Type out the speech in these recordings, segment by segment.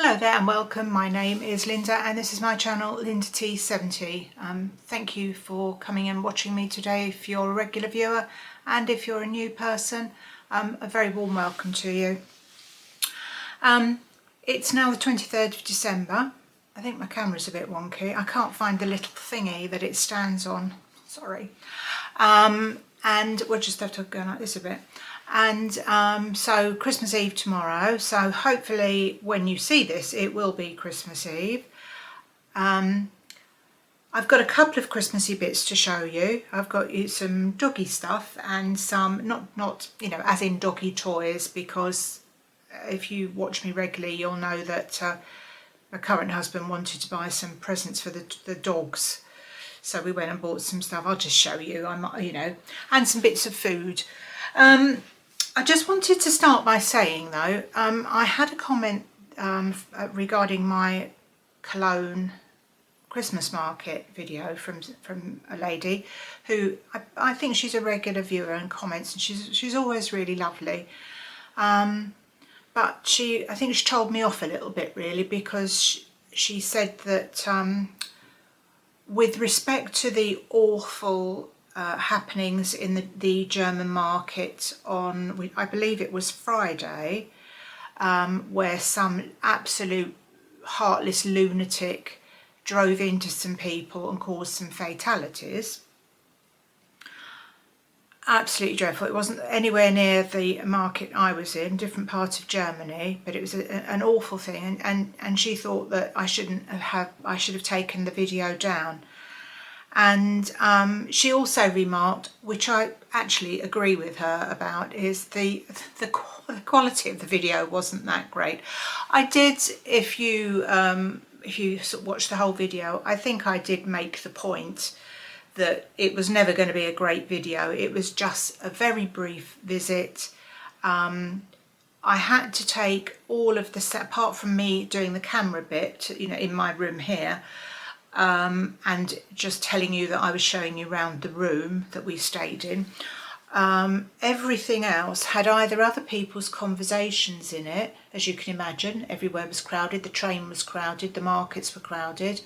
Hello there and welcome. My name is Linda and this is my channel Linda T70. Thank you for coming and watching me today if you're a regular viewer, and if you're a new person, a very warm welcome to you. It's now the 23rd of December. I think my camera's a bit wonky. I can't find the little thingy that it stands on, sorry. And we'll just have to go like this a bit. And so Christmas Eve tomorrow, so hopefully when you see this it will be Christmas Eve. I've got a couple of Christmassy bits to show you. I've got you some doggy stuff and some, not you know as in doggy toys, because if you watch me regularly you'll know that my current husband wanted to buy some presents for the dogs. So we went and bought some stuff. I'll just show you, and some bits of food. I just wanted to start by saying though, I had a comment regarding my Cologne Christmas market video from a lady who I think she's a regular viewer and comments, and she's always really lovely. But I think she told me off a little bit really, because she said that with respect to the awful happenings in the German market on, I believe it was Friday, where some absolute heartless lunatic drove into some people and caused some fatalities. Absolutely dreadful. It wasn't anywhere near the market I was in, different part of Germany, but it was an awful thing, and she thought that I should have taken the video down. And she also remarked, which I actually agree with her about, is the quality of the video wasn't that great. I did, if you sort of watch the whole video, I think I did make the point that it was never going to be a great video. It was just a very brief visit. I had to take all of the set, apart from me doing the camera bit, in my room here, and just telling you that I was showing you around the room that we stayed in. Everything else had either other people's conversations in it, as you can imagine. Everywhere was crowded, the train was crowded, the markets were crowded,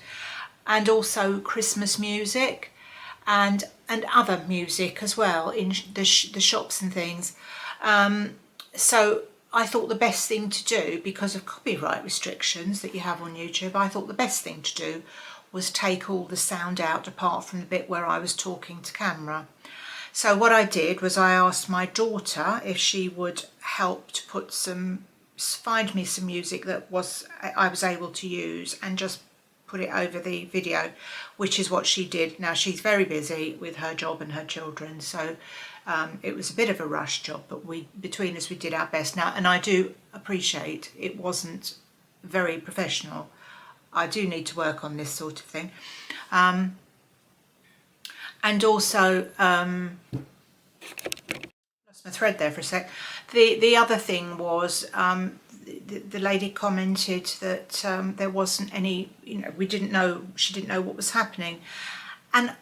and also Christmas music and other music as well in the shops and things. So I thought the best thing to do, because of copyright restrictions that you have on YouTube, I thought the best thing to do was take all the sound out apart from the bit where I was talking to camera. So what I did was I asked my daughter if she would help to find me some music that I was able to use, and just put it over the video, which is what she did. Now she's very busy with her job and her children, so it was a bit of a rush job, but between us we did our best. Now, and I do appreciate it wasn't very professional. I do need to work on this sort of thing. And also, lost my thread there for a sec. The other thing was, the lady commented that there wasn't any, she didn't know what was happening. And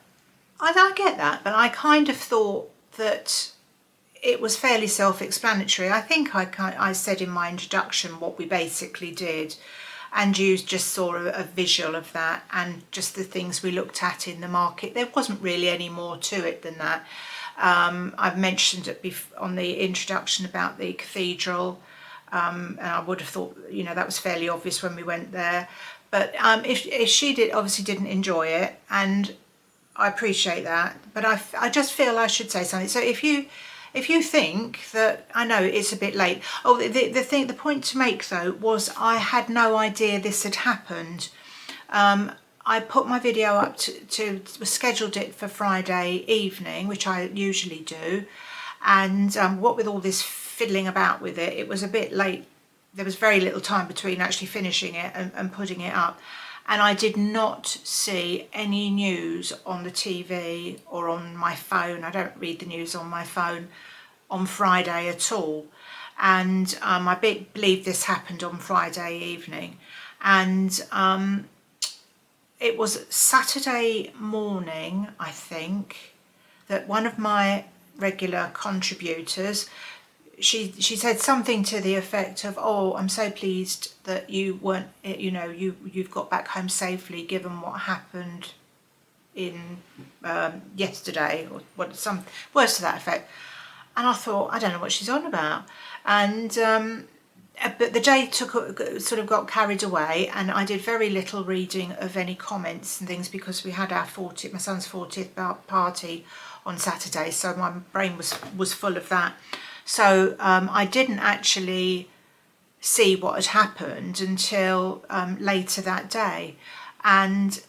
I get that, but I kind of thought that it was fairly self-explanatory. I think I said in my introduction what we basically did, and you just saw a visual of that, and just the things we looked at in the market. There wasn't really any more to it than that. I've mentioned it on the introduction about the cathedral, and I would have thought, that was fairly obvious when we went there. But if she obviously didn't enjoy it, and I appreciate that, but I just feel I should say something. So if you think that, I know it's a bit late. Oh, the point to make though was I had no idea this had happened. I put my video up scheduled it for Friday evening, which I usually do. And what with all this fiddling about with it, it was a bit late. There was very little time between actually finishing it and putting it up. And I did not see any news on the TV or on my phone. I don't read the news on my phone on Friday at all. And I believe this happened on Friday evening. And it was Saturday morning, I think, that one of my regular contributors she said something to the effect of, "Oh, I'm so pleased that you weren't, you know, you've got back home safely, given what happened in yesterday," or what, some words to that effect. And I thought, I don't know what she's on about. And but the day sort of got carried away, and I did very little reading of any comments and things because we had our my son's 40th party on Saturday, so my brain was full of that. So I didn't actually see what had happened until later that day. And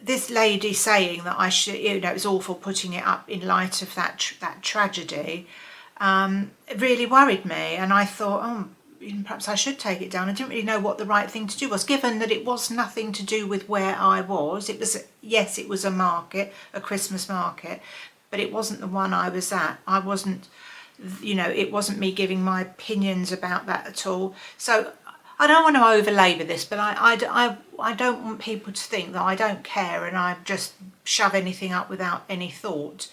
this lady saying that I should, you know, it was awful putting it up in light of that tragedy, it really worried me. And I thought, oh, perhaps I should take it down. I didn't really know what the right thing to do was, given that it was nothing to do with where I was. It was, yes, it was a market, a Christmas market, but it wasn't the one I was at. I wasn't, you know, it wasn't me giving my opinions about that at all. So I don't want to over labour this, but I don't want people to think that I don't care and I just shove anything up without any thought.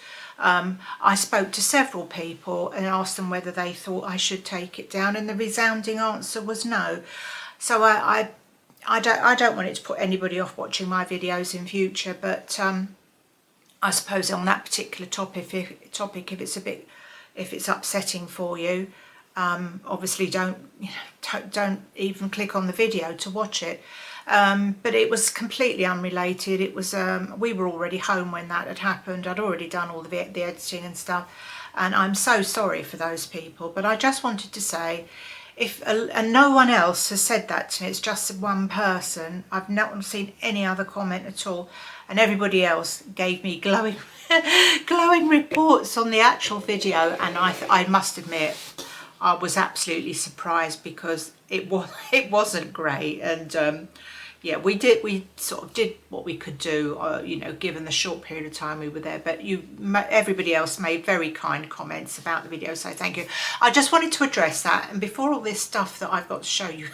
I spoke to several people and asked them whether they thought I should take it down, and the resounding answer was no. So I don't want it to put anybody off watching my videos in future, but I suppose on that particular topic, if it's upsetting for you, obviously don't even click on the video to watch it. But it was completely unrelated. It was we were already home when that had happened. I'd already done all the editing and stuff, and I'm so sorry for those people. But I just wanted to say, and no one else has said that to me, it's just one person. I've not seen any other comment at all, and everybody else gave me glowing glowing reports on the actual video, and I must admit I was absolutely surprised because it wasn't great. And yeah, we sort of did what we could do, you know, given the short period of time we were there. But everybody else made very kind comments about the video, so thank you. I just wanted to address that, and before all this stuff that I've got to show you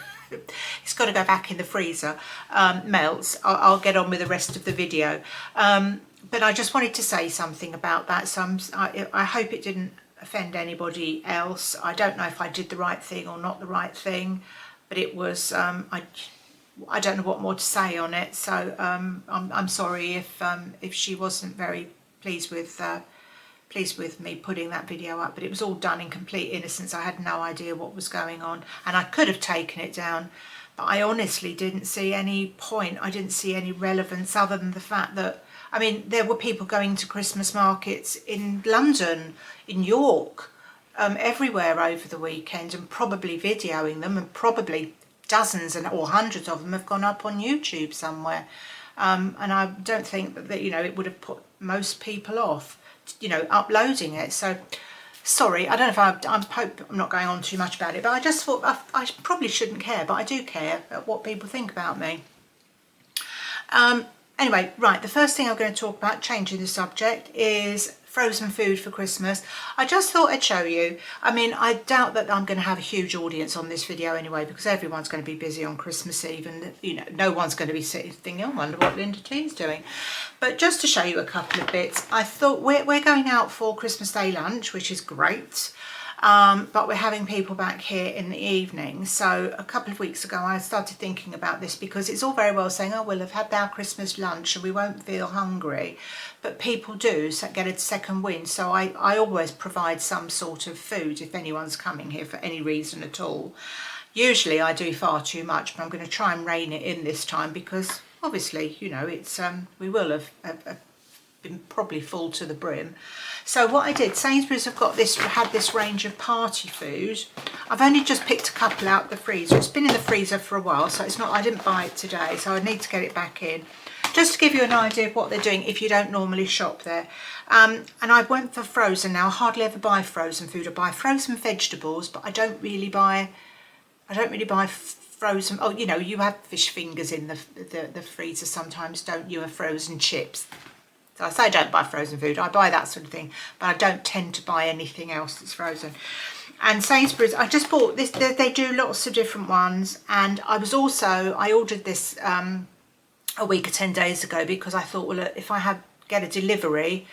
it's got to go back in the freezer, melts, I'll get on with the rest of the video. But I just wanted to say something about that. So I hope it didn't offend anybody else. I don't know if I did the right thing or not the right thing, but it was, I don't know what more to say on it. So I'm sorry if she wasn't very pleased with me putting that video up, but it was all done in complete innocence. I had no idea what was going on, and I could have taken it down, but I honestly didn't see any point. I didn't see any relevance other than the fact that, I mean, there were people going to Christmas markets in London, in York, everywhere over the weekend, and probably videoing them, and probably dozens or hundreds of them have gone up on YouTube somewhere. And I don't think that, you know, it would have put most people off, you know, uploading it. So sorry, I don't know if I hope I'm not going on too much about it, but I just thought I probably shouldn't care, but I do care about what people think about me. Anyway, right, the first thing I'm going to talk about, changing the subject, is frozen food for Christmas. I just thought I'd show you. I mean, I doubt that I'm going to have a huge audience on this video anyway, because everyone's going to be busy on Christmas Eve, and, you know, no one's going to be sitting thinking, oh, I wonder what Linda T's doing. But just to show you a couple of bits, I thought we're going out for Christmas Day lunch, which is great. But we're having people back here in the evening. So a couple of weeks ago I started thinking about this, because it's all very well saying, oh, we'll have had our Christmas lunch and we won't feel hungry, but people do get a second wind. So I always provide some sort of food if anyone's coming here for any reason at all. Usually I do far too much, but I'm going to try and rein it in this time, because obviously, you know, it's we will have been probably full to the brim. So what I did, Sainsbury's have got had this range of party food. I've only just picked a couple out of the freezer. It's been in the freezer for a while, so it's not, I didn't buy it today, so I need to get it back in. Just to give you an idea of what they're doing if you don't normally shop there. And I went for frozen now. I hardly ever buy frozen food. I buy frozen vegetables, but I don't really buy frozen, oh, you know, you have fish fingers in the freezer sometimes, don't you, and frozen chips. So I say I don't buy frozen food, I buy that sort of thing, but I don't tend to buy anything else that's frozen. And Sainsbury's, I just bought this, they do lots of different ones, and I ordered this a week or 10 days ago, because I thought, well, if I get a delivery,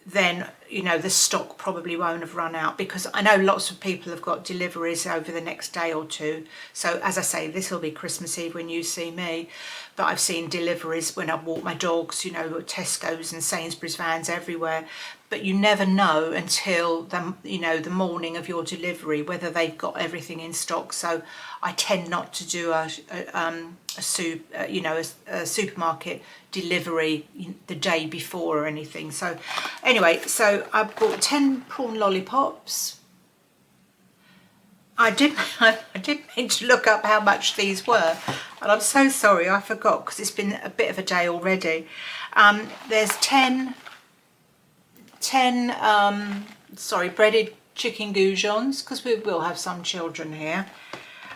then you know the stock probably won't have run out, because I know lots of people have got deliveries over the next day or two. So as I say, this will be Christmas Eve when you see me, but I've seen deliveries when I walk my dogs, you know, Tesco's and Sainsbury's vans everywhere. But you never know until the morning of your delivery whether they've got everything in stock. So I tend not to do a supermarket delivery the day before or anything. So anyway, so I bought 10 prawn lollipops. I did mean to look up how much these were, and I'm so sorry, I forgot, because it's been a bit of a day already. There's 10 breaded chicken goujons, because we will have some children here.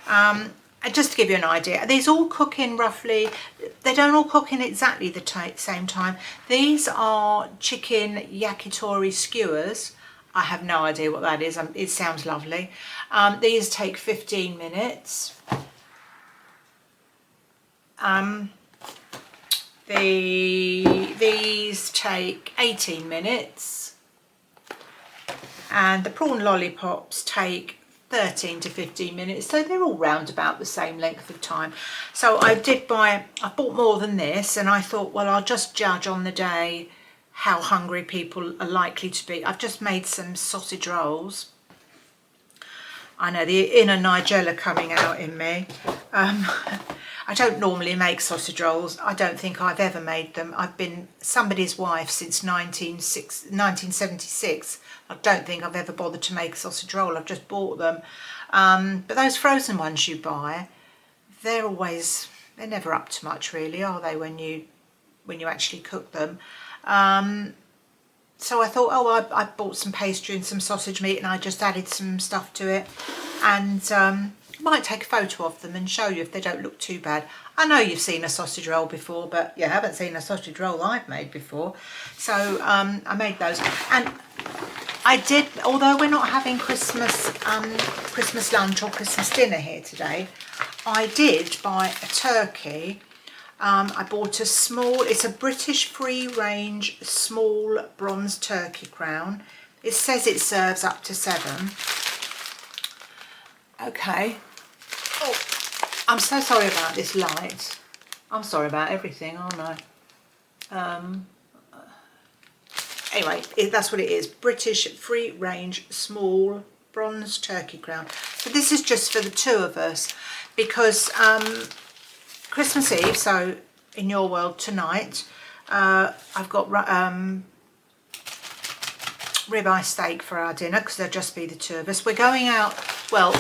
And just to give you an idea, these all cook in roughly, they don't all cook in exactly the same time. These are chicken yakitori skewers. I have no idea what that is. It sounds lovely. These take 15 minutes. These take 18 minutes. And the prawn lollipops take 13 to 15 minutes, so they're all round about the same length of time. So I bought more than this, and I thought, well, I'll just judge on the day how hungry people are likely to be. I've just made some sausage rolls. I know the inner Nigella coming out in me. I don't normally make sausage rolls. I don't think I've ever made them. I've been somebody's wife since 1976. I don't think I've ever bothered to make a sausage roll. I've just bought them. But those frozen ones you buy, they're never up to much really, are they, when you actually cook them? So I thought, oh, I bought some pastry and some sausage meat, and I just added some stuff to it, and might take a photo of them and show you if they don't look too bad. I know you've seen a sausage roll before, but you haven't seen a sausage roll I've made before. So I made those, and I did, although we're not having Christmas lunch or Christmas dinner here today, I did buy a turkey. I bought it's a British free-range small bronze turkey crown. It says it serves up to 7. Okay. Oh, I'm so sorry about this light. I'm sorry about everything, aren't I? Anyway, that's what it is. British free-range small bronze turkey crown. So this is just for the two of us, because Christmas Eve, so in your world tonight, I've got ribeye steak for our dinner, because there'll just be the two of us. We're going out, well,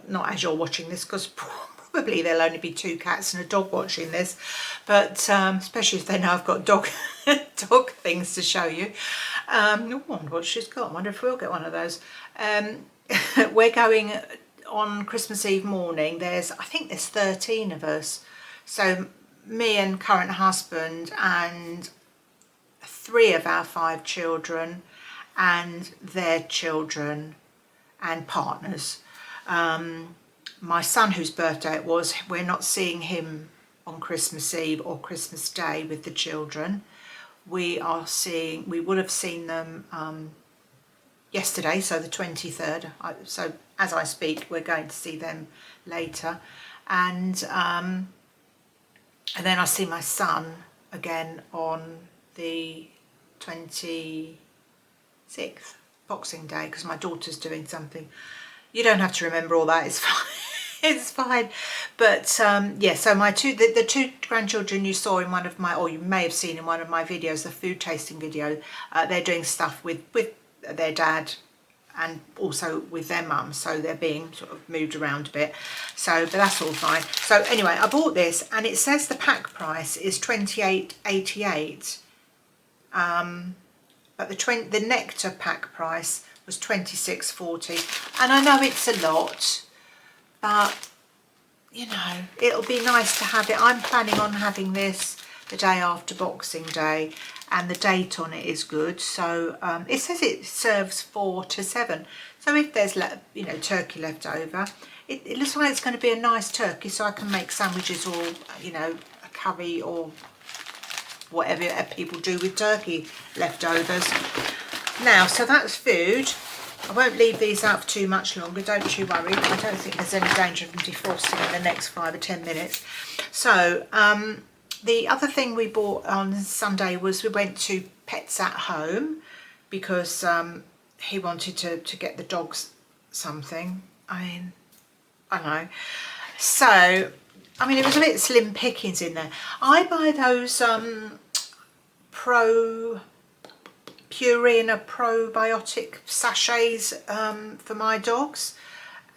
not as you're watching this, because probably there'll only be 2 cats and a dog watching this, but especially if they know I've got dog things to show you. I wonder what she's got. I wonder if we'll get one of those. We're going on Christmas Eve morning. I think there's 13 of us. So me and current husband and 3 of our 5 children and their children and partners. My son, whose birthday it was, we're not seeing him on Christmas Eve or Christmas Day with the children. We would have seen them yesterday, so the 23rd. So as I speak, we're going to see them later, and then I see my son again on the 26th, Boxing Day, because my daughter's doing something. You don't have to remember all that, it's fine. It's fine. But yeah, so the 2 grandchildren you saw in one of my, or you may have seen in one of my videos, the food tasting video, they're doing stuff with their dad and also with their mum, so they're being sort of moved around a bit. So, but that's all fine. So anyway, I bought this, and it says the pack price is $28.88. But the nectar pack price was $26.40, and I know it's a lot, but you know, it'll be nice to have it. I'm planning on having this the day after Boxing Day, and the date on it is good. So it says it serves 4 to 7. So if there's turkey left over, it looks like it's going to be a nice turkey, so I can make sandwiches or a curry or whatever people do with turkey leftovers. Now, so that's food. I won't leave these out for too much longer, don't you worry. I don't think there's any danger of them defrosting in the next 5 or 10 minutes. So, the other thing we bought on Sunday was we went to Pets at Home because he wanted to get the dogs something. I mean, I don't know. So, I mean, it was a bit slim pickings in there. I buy those Purina probiotic sachets for my dogs,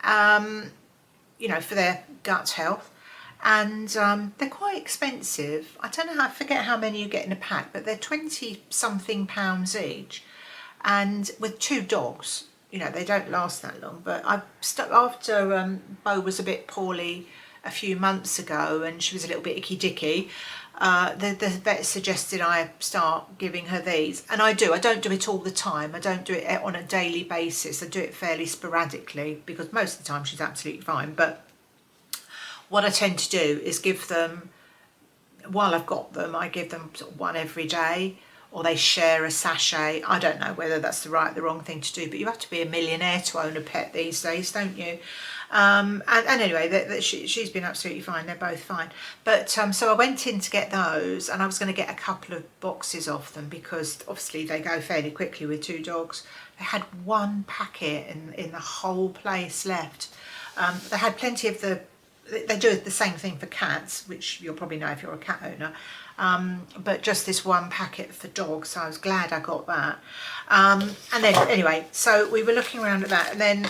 you know, for their gut health. And they're quite expensive. I don't know, I forget how many you get in a pack, but they're 20 something pounds each. And with 2 dogs, you know, they don't last that long. But I after Bo was a bit poorly a few months ago and she was a little bit icky dicky, the vet suggested I start giving her these, and I do. I don't do it all the time. I don't do it on a daily basis. I do it fairly sporadically because most of the time she's absolutely fine. But what I tend to do is give them, while I've got them, I give them sort of one every day, or they share a sachet. I don't know whether that's the right or the wrong thing to do, but you have to be a millionaire to own a pet these days, don't you? And anyway, she's been absolutely fine. They're both fine. But so I went in to get those, and I was going to get a couple of boxes of them because obviously they go fairly quickly with 2 dogs. They had 1 packet in the whole place left. They had plenty of they do the same thing for cats, which you'll probably know if you're a cat owner. But just this 1 packet for dogs, so I was glad I got that. And then anyway, so we were looking around at that, and then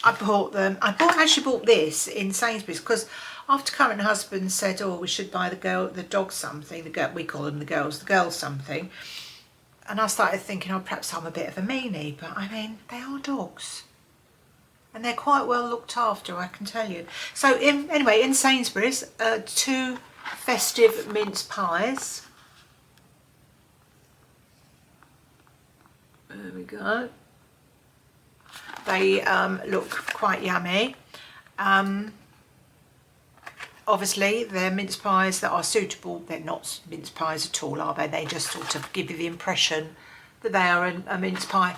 I bought them. I actually bought this in Sainsbury's because after current husband said, oh, we should buy the dog something, we call them the girls something. And I started thinking, oh, perhaps I'm a bit of a meanie, but I mean, they are dogs. And they're quite well looked after, I can tell you. So anyway, in Sainsbury's, 2 festive mince pies. There we go. They look quite yummy. Obviously, they're mince pies that are suitable. They're not mince pies at all, are they? They just sort of give you the impression that they are a mince pie.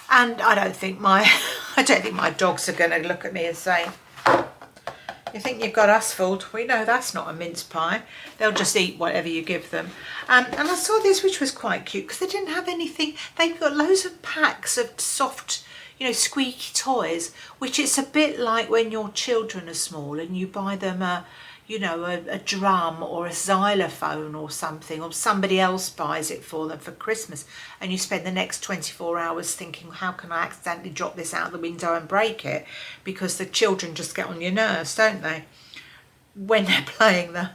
And I don't think my dogs are going to look at me and say, you think you've got us fooled? We know that's not a mince pie. They'll just eat whatever you give them. And I saw this, which was quite cute, because they didn't have anything. They've got loads of packs of soft, you know, squeaky toys, which it's a bit like when your children are small and you buy them a drum or a xylophone or something, or somebody else buys it for them for Christmas, and you spend the next 24 hours thinking, how can I accidentally drop this out the window and break it? Because the children just get on your nerves, don't they, when they're playing the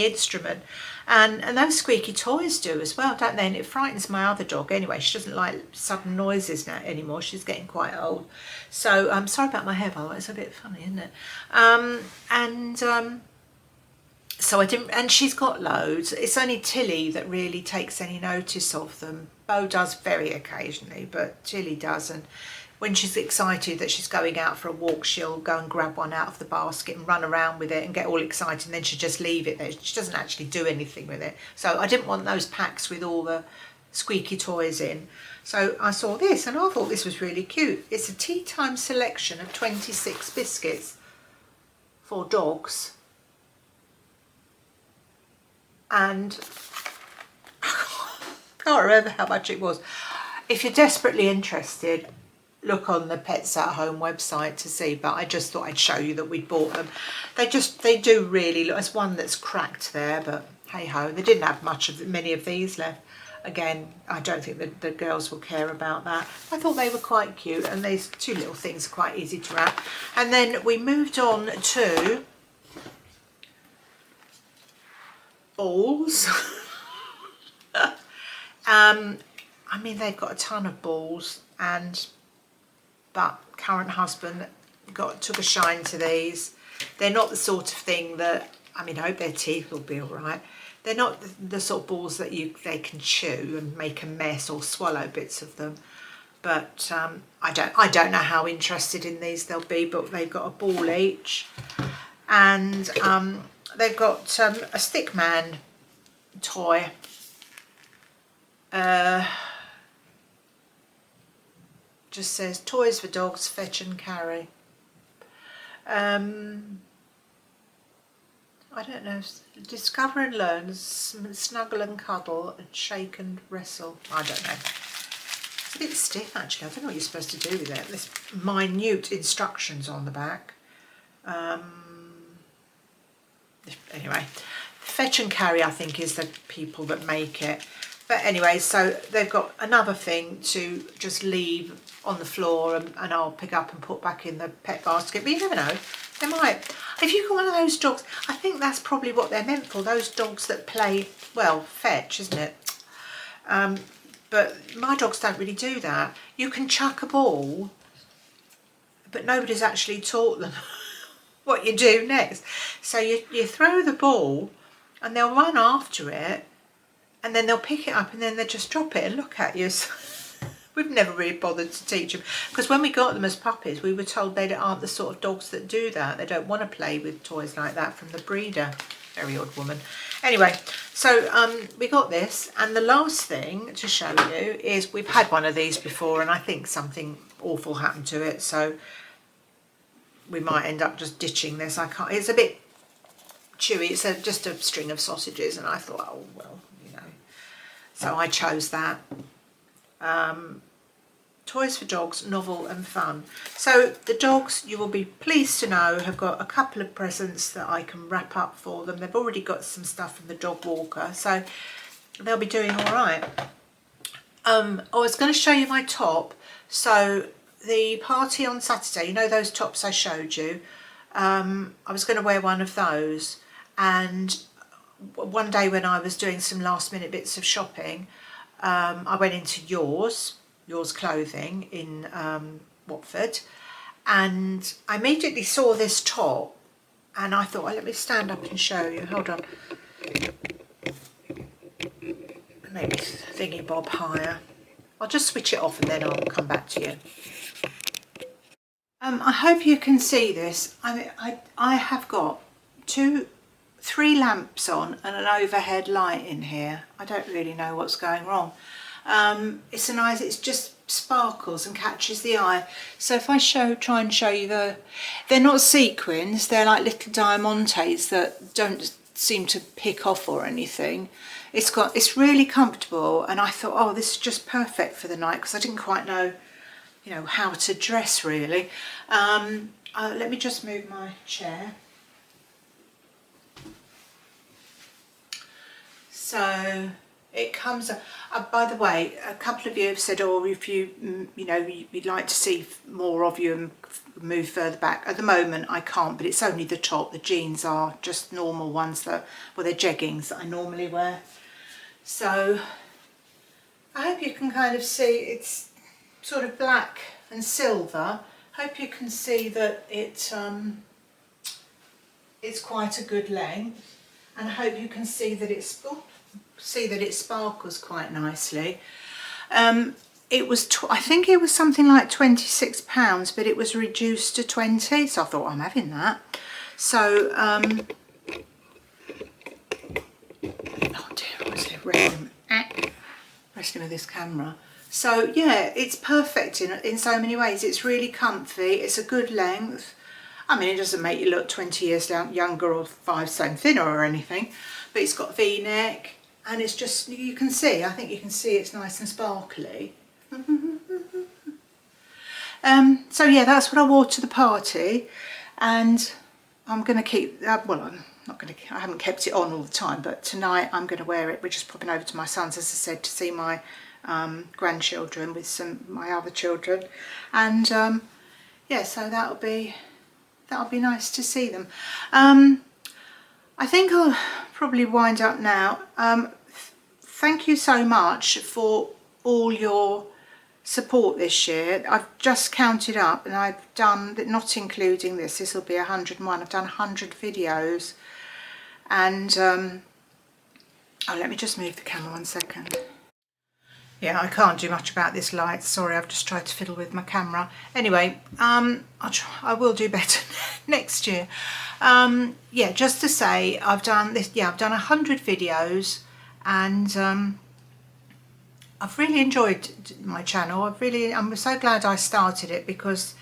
instrument. And those squeaky toys do as well, don't they? And it frightens my other dog anyway. She doesn't like sudden noises now anymore. She's getting quite old. So I'm sorry about my hair, by the way. It's a bit funny, isn't it? So I didn't, and she's got loads. It's only Tilly that really takes any notice of them. Bo does very occasionally, but Tilly doesn't. When she's excited that she's going out for a walk, she'll go and grab one out of the basket and run around with it and get all excited, and then she'll just leave it there. She doesn't actually do anything with it. So I didn't want those packs with all the squeaky toys in. So I saw this and I thought this was really cute. It's a tea time selection of 26 biscuits for dogs. And I can't remember how much it was. If you're desperately interested, look on the Pets at Home website to see, but I just thought I'd show you that we'd bought them. They do really look. There's one that's cracked there, but hey ho, they didn't have many of these left. Again, I don't think that the girls will care about that. I thought they were quite cute, and these 2 little things are quite easy to wrap. And then we moved on to balls. I mean, they've got a ton of balls, but current husband took a shine to these. They're not the sort of thing that, I mean, I hope their teeth will be all right. They're not the sort of balls that they can chew and make a mess or swallow bits of them. But I don't know how interested in these they'll be, but they've got a ball each. And they've got a stick man toy. Just says toys for dogs, fetch and carry. I don't know, discover and learn, snuggle and cuddle, and shake and wrestle. I don't know. It's a bit stiff actually. I don't know what you're supposed to do with it. There's minute instructions on the back. Anyway, fetch and carry I think is the people that make it. But anyway, so they've got another thing to just leave on the floor and I'll pick up and put back in the pet basket. But you never know, they might. If you've got one of those dogs, I think that's probably what they're meant for, those dogs that play, well, fetch, isn't it? But my dogs don't really do that. You can chuck a ball, but nobody's actually taught them what you do next. So you throw the ball and they'll run after it, and then they'll pick it up and then they'll just drop it and look at you. So we've never really bothered to teach them, because when we got them as puppies we were told they aren't the sort of dogs that do that. They don't want to play with toys like that from the breeder. Very odd woman. Anyway, so we got this, and the last thing to show you is we've had one of these before and I think something awful happened to it, so we might end up just ditching this. I can't, it's a bit chewy. It's just a string of sausages, and I thought, oh well, you know, so I chose that. Toys for Dogs, novel and fun. So the dogs, you will be pleased to know, have got a couple of presents that I can wrap up for them. They've already got some stuff from the dog walker, so they'll be doing all right. I was going to show you my top. So the party on Saturday, you know those tops I showed you, I was going to wear one of those, and one day when I was doing some last minute bits of shopping, I went into Yours Clothing in Watford, and I immediately saw this top and I thought, oh, let me stand up and show you. Hold on. Maybe thingy bob higher. I'll just switch it off and then I'll come back to you. I hope you can see this. I have got three lamps on and an overhead light in here. I don't really know what's going wrong. It's a nice, it's just sparkles and catches the eye. So if I try and show you they're not sequins, they're like little diamantes that don't seem to pick off or anything. It's really comfortable, and I thought, oh, this is just perfect for the night, because I didn't quite know, you know, how to dress really. Let me just move my chair. So it comes up. By the way, a couple of you have said, oh, if you know, you'd like to see more of you and move further back. At the moment I can't, but it's only the top. The jeans are just normal ones that, well, they're jeggings that I normally wear. So I hope you can kind of see, it's sort of black and silver. Hope you can see that it's quite a good length, and I hope you can see that it sparkles quite nicely. It was, I think it was something like £26, but it was reduced to 20, so I thought, I'm having that. So oh dear, I was wrestling with this camera. So yeah, it's perfect in so many ways. It's really comfy, it's a good length. I mean, it doesn't make you look 20 years younger or 5 stone thinner or anything, but it's got V-neck, and it's just, you can see, I think you can see it's nice and sparkly. So yeah, that's what I wore to the party, and I'm going to keep, well, I'm not going to, I haven't kept it on all the time, but tonight I'm going to wear it. We're just popping over to my son's, as I said, to see my grandchildren with my other children, and yeah, so that'll be nice to see them. I think I'll probably wind up now. Thank you so much for all your support this year. I've just counted up, and I've done, not including this will be 101. I've done 100 videos, and oh, let me just move the camera 1 second. Yeah, I can't do much about this light. Sorry, I've just tried to fiddle with my camera. Anyway, I will do better next year. Yeah, just to say, I've done this. Yeah, I've done 100 videos, and I've really enjoyed my channel. I'm so glad I started it, because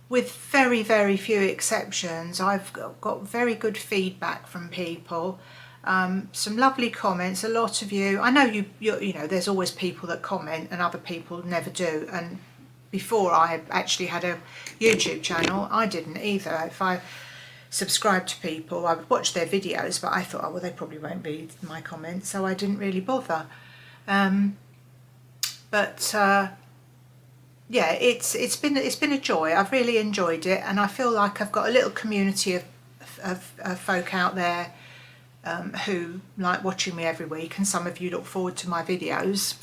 with very, very few exceptions, I've got very good feedback from people. Some lovely comments. A lot of you, I know you know, there's always people that comment and other people never do. And before I actually had a YouTube channel, I didn't either. If I subscribed to people, I would watch their videos, but I thought, oh well, they probably won't read my comments, so I didn't really bother. Yeah, it's been a joy. I've really enjoyed it, and I feel like I've got a little community of folk out there who like watching me every week, and some of you look forward to my videos.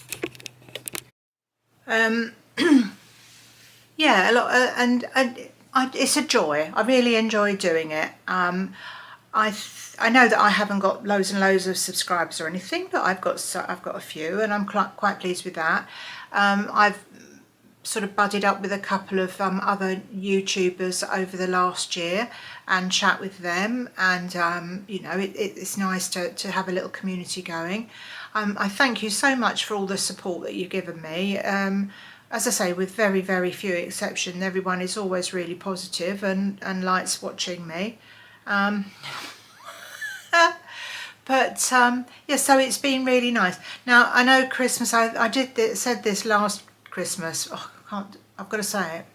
Yeah, a lot, it's a joy. I really enjoy doing it. I know that I haven't got loads and loads of subscribers or anything, but I've got a few, and I'm quite pleased with that. I've sort of budded up with a couple of other YouTubers over the last year and chat with them, and you know, it's nice to have a little community going. I thank you so much for all the support that you've given me. As I say, with very, very few exceptions, everyone is always really positive and likes watching me. But yeah, so it's been really nice. Now, I know Christmas, I said this last Christmas. Oh, I've got to say it.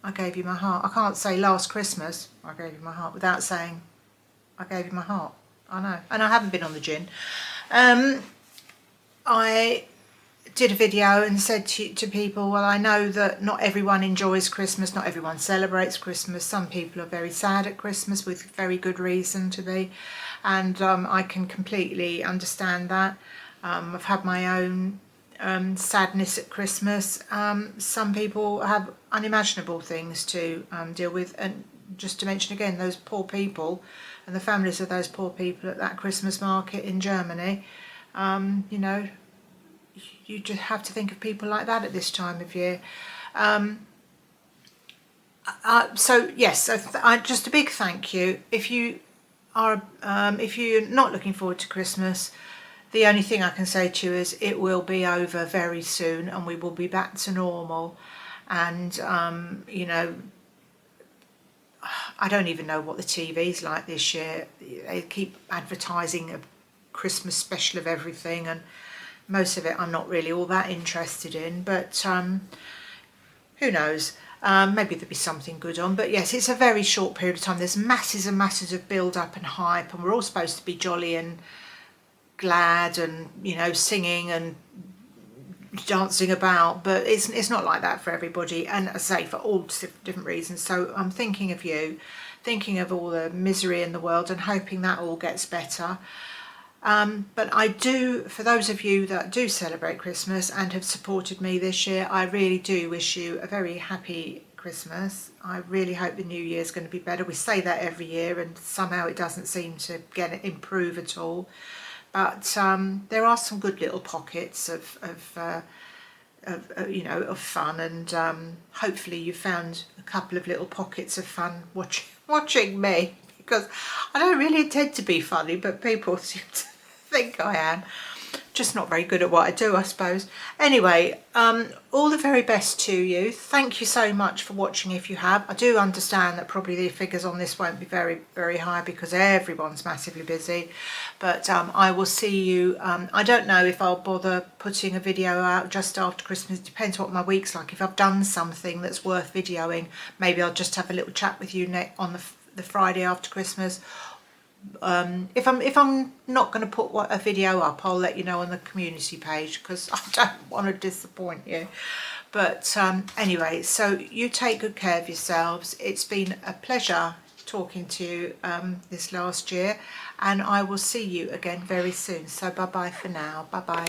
I gave you my heart. I can't say last Christmas I gave you my heart without saying I gave you my heart. I know. And I haven't been on the gin. I did a video and said to people, well, I know that not everyone enjoys Christmas, not everyone celebrates Christmas. Some people are very sad at Christmas with very good reason to be, and I can completely understand that. I've had my own sadness at Christmas. Some people have unimaginable things to deal with, and just to mention again, those poor people and the families of those poor people at that Christmas market in Germany. You know, you just have to think of people like that at this time of year. So yes, just a big thank you. If you are, if you're not looking forward to Christmas, the only thing I can say to you is it will be over very soon, and we will be back to normal. And you know, I don't even know what the TV's like this year. They keep advertising a Christmas special of everything, and most of it I'm not really all that interested in, but who knows, maybe there'll be something good on. But yes, it's a very short period of time. There's masses and masses of build up and hype, and we're all supposed to be jolly and glad and, you know, singing and dancing about, but it's not like that for everybody, and as I say, for all different reasons. So I'm thinking of you, thinking of all the misery in the world, and hoping that all gets better. But I do, for those of you that do celebrate Christmas and have supported me this year, I really do wish you a very happy Christmas. I really hope the new year is going to be better. We say that every year, and somehow it doesn't seem to improve at all. But there are some good little pockets of you know, of fun, and hopefully you found a couple of little pockets of fun watching me, because I don't really intend to be funny, but people seem to think I am. Just not very good at what I do, I suppose. Anyway, all the very best to you. Thank you so much for watching if you have. I do understand that probably the figures on this won't be very, very high because everyone's massively busy. But I will see you. I don't know if I'll bother putting a video out just after Christmas. It depends what my week's like. If I've done something that's worth videoing, maybe I'll just have a little chat with you on the Friday after Christmas. If I'm not going to put a video up, I'll let you know on the community page, because I don't want to disappoint you. But anyway, so you take good care of yourselves. It's been a pleasure talking to you this last year, and I will see you again very soon. So bye bye for now. Bye bye.